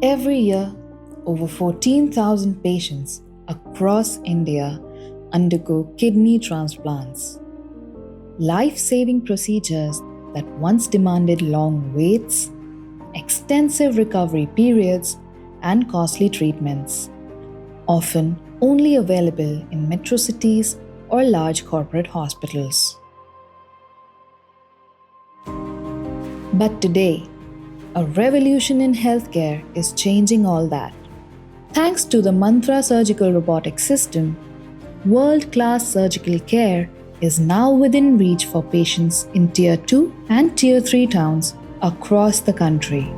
Every year, over 14,000 patients across India undergo kidney transplants. Life saving procedures that once demanded long waits, extensive recovery periods, and costly treatments, often only available in metro cities or large corporate hospitals. But today, a revolution in healthcare is changing all that. Thanks to the Mantra surgical robotic system, world-class surgical care is now within reach for patients in Tier 2 and Tier 3 towns across the country.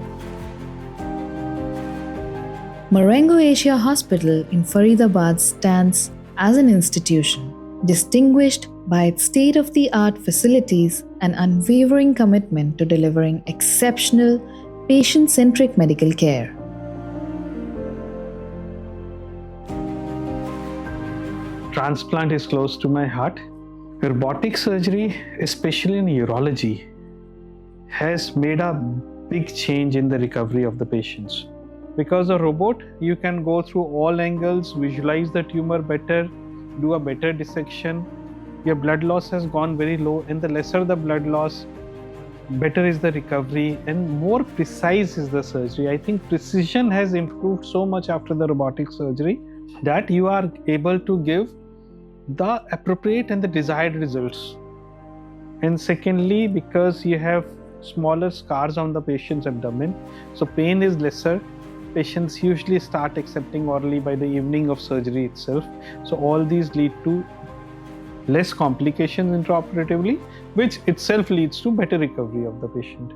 Marengo Asia Hospital in Faridabad stands as an institution, distinguished by its state-of-the-art facilities and unwavering commitment to delivering exceptional, patient-centric medical care. Transplant is close to my heart. Robotic surgery, especially in urology, has made a big change in the recovery of the patients. Because a robot, you can go through all angles, visualize the tumor better, do a better dissection. Your blood loss has gone very low, and the lesser the blood loss, better is the recovery and more precise is the surgery. I think precision has improved so much after the robotic surgery that you are able to give the appropriate and the desired results. And secondly, because you have smaller scars on the patient's abdomen, so pain is lesser. Patients usually start accepting orally by the evening of surgery itself. So all these lead to less complications intraoperatively, which itself leads to better recovery of the patient.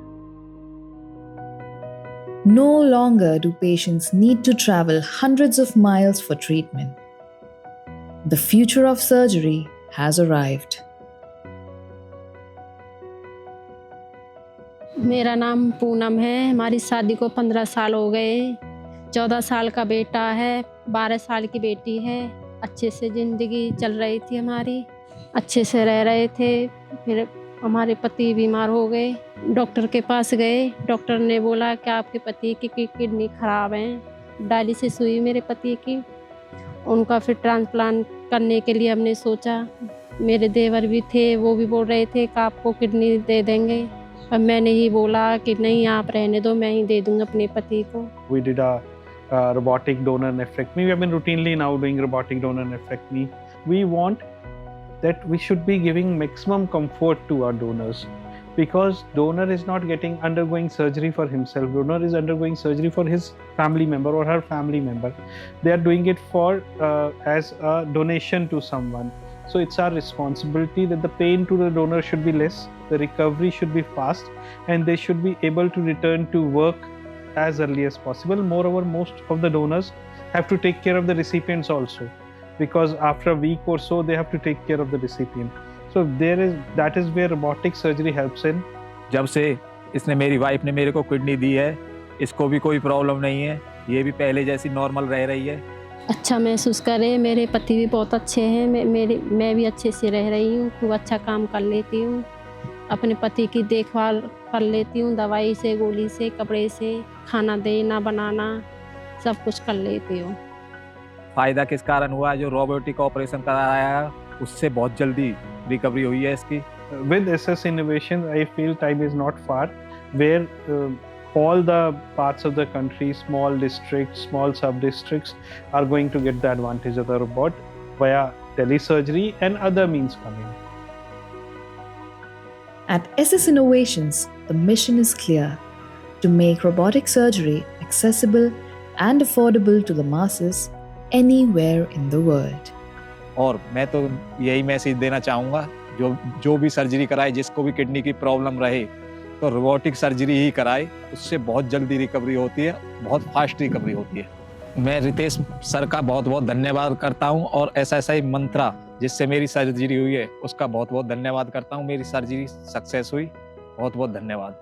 No longer do patients need to travel hundreds of miles for treatment. The future of surgery has arrived. मेरा नाम पूनम है। हमारी शादी को 15 साल हो गए। 14 साल का बेटा है, 12 साल की बेटी है। अच्छे से ज़िंदगी चल रही थी हमारी, अच्छे से रह रहे थे। फिर हमारे पति बीमार हो गए, डॉक्टर के पास गए। डॉक्टर ने बोला कि आपके पति की किडनी ख़राब है। डायलिसिस हुई मेरे पति की, उनका फिर ट्रांसप्लांट करने के लिए हमने सोचा। मेरे देवर भी थे, वो भी बोल रहे थे कि आपको किडनी दे देंगे, पर मैंने ही बोला कि नहीं, आप रहने दो, मैं ही दे दूंगा अपने पति को। We did a robotic donor nephrectomy. We have been routinely now doing robotic donor nephrectomy. We want that we should be giving maximum comfort to our donors, because donor is not undergoing surgery for himself. Donor is undergoing surgery for his family member or her family member. They are doing it for as a donation to someone. So it's our responsibility that the pain to the donor should be less, the recovery should be fast, and they should be able to return to work as early as possible. Moreover, most of the donors have to take care of the recipients also, because after a week or so they have to take care of the recipient. So that is where robotic surgery helps in. जब से इसने, मेरी wife ने मेरे को kidney दी है, इसको भी कोई प्रॉब्लम नहीं है, ये भी पहले जैसी नॉर्मल रह रही है। अच्छा महसूस करे। मेरे पति भी बहुत अच्छे हैं, मैं भी अच्छे से रह रही हूँ, खूब अच्छा काम कर लेती हूँ, अपने पति की देखभाल कर लेती हूँ, दवाई से, गोली से, कपड़े से, खाना देना बनाना सब कुछ कर लेती हूँ। फायदा किस कारण हुआ? जो रोबोटिक ऑपरेशन कराया उससे बहुत जल्दी रिकवरी हुई है इसकी। With SS Innovation, I feel time is not far, where all the parts of the country, small districts, small sub-districts are going to get the advantage of the robot via telesurgery and other means coming. At SS Innovations, the mission is clear: to make robotic surgery accessible and affordable to the masses anywhere in the world. और मैं तो यही message देना चाहूँगा, जो भी surgery कराए, जिसको भी किडनी की प्रॉब्लम रहे, तो रोबोटिक सर्जरी ही कराए, उससे बहुत जल्दी रिकवरी होती है, बहुत फास्ट रिकवरी होती है। मैं रितेश सर का बहुत बहुत धन्यवाद करता हूं, और SSI मंत्रा जिससे मेरी सर्जरी हुई है उसका बहुत बहुत धन्यवाद करता हूं। मेरी सर्जरी सक्सेस हुई, बहुत बहुत धन्यवाद।